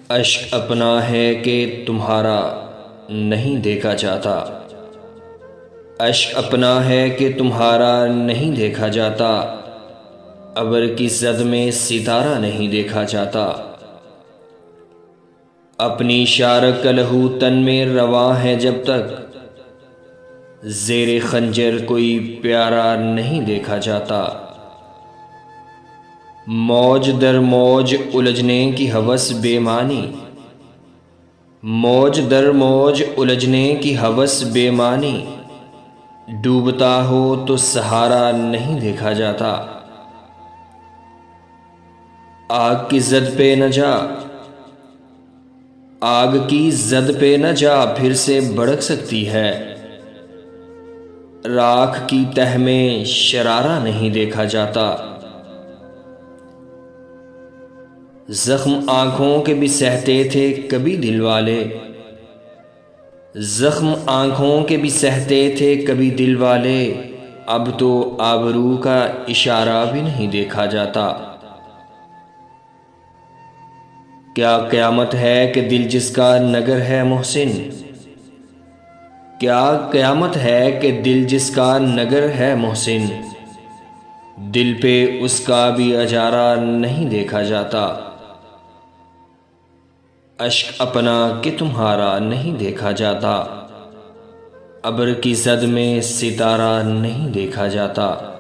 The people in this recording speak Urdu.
اشک اپنا ہے کہ تمہارا نہیں دیکھا جاتا، اشک اپنا ہے کہ تمہارا نہیں دیکھا جاتا، ابر کی زد میں ستارہ نہیں دیکھا جاتا۔ اپنی شارک کا لہو تن میں رواں ہے جب تک، زیر خنجر کوئی پیارا نہیں دیکھا جاتا۔ موج در موج الجھنے کی ہوس بے معنی، موج در موج الجھنے کی ہوس بے معنی، ڈوبتا ہو تو سہارا نہیں دیکھا جاتا۔ آگ کی زد پہ نہ جا، آگ کی زد پہ نہ جا، پھر سے بھڑک سکتی ہے۔ راکھ کی تہ میں شرارہ نہیں دیکھا جاتا۔ زخم آنکھوں کے بھی سہتے تھے کبھی دل والے، زخم آنکھوں کے بھی سہتے تھے کبھی دل والے، اب تو آبرو کا اشارہ بھی نہیں دیکھا جاتا۔ کیا قیامت ہے کہ دل جس کا نگر ہے محسن، کیا قیامت ہے کہ دل جس کا نگر ہے محسن، دل پہ اس کا بھی اجارہ نہیں دیکھا جاتا۔ اشک اپنا کہ تمہارا نہیں دیکھا جاتا، ابر کی زد میں ستارہ نہیں دیکھا جاتا۔